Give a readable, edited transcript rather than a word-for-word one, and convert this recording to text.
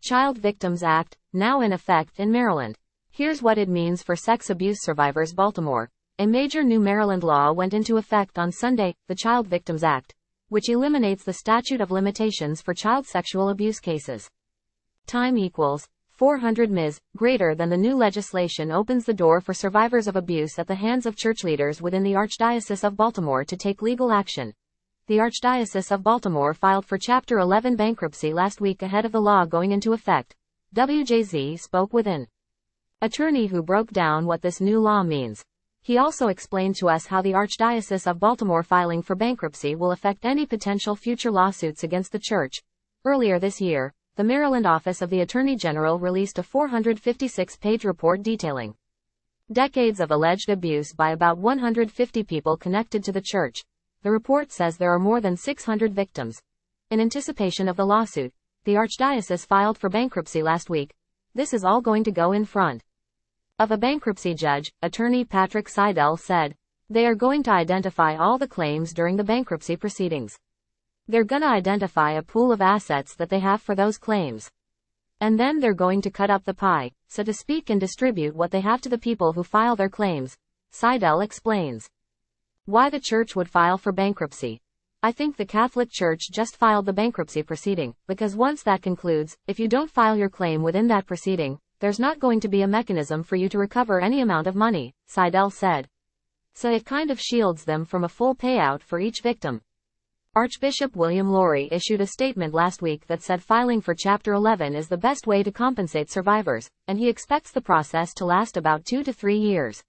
Child Victims Act, now in effect in Maryland. Here's what it means for sex abuse survivors. Baltimore. A major new Maryland law went into effect on Sunday, the Child Victims Act, which eliminates the statute of limitations for child sexual abuse cases. Time equals 400 ms. Greater than the new legislation opens the door for survivors of abuse at the hands of church leaders within the Archdiocese of Baltimore to take legal action. The Archdiocese of Baltimore filed for Chapter 11 bankruptcy last week ahead of the law going into effect. WJZ spoke with an attorney who broke down what this new law means. He also explained to us how the Archdiocese of Baltimore filing for bankruptcy will affect any potential future lawsuits against the church. Earlier this year, the Maryland Office of the Attorney General released a 456-page report detailing decades of alleged abuse by about 150 people connected to the church. The report says there are more than 600 victims. In anticipation of the lawsuit, the Archdiocese filed for bankruptcy last week. This is all going to go in front of a bankruptcy judge, attorney Patrick Seidel said. They are going to identify all the claims during the bankruptcy proceedings. They're gonna identify a pool of assets that they have for those claims. And then they're going to cut up the pie, so to speak, and distribute what they have to the people who file their claims. Seidel explains why the church would file for bankruptcy. I think the Catholic Church just filed the bankruptcy proceeding, because once that concludes, if you don't file your claim within that proceeding, there's not going to be a mechanism for you to recover any amount of money, Seidel said. So it kind of shields them from a full payout for each victim. Archbishop William Lori issued a statement last week that said filing for Chapter 11 is the best way to compensate survivors, and he expects the process to last about 2 to 3 years.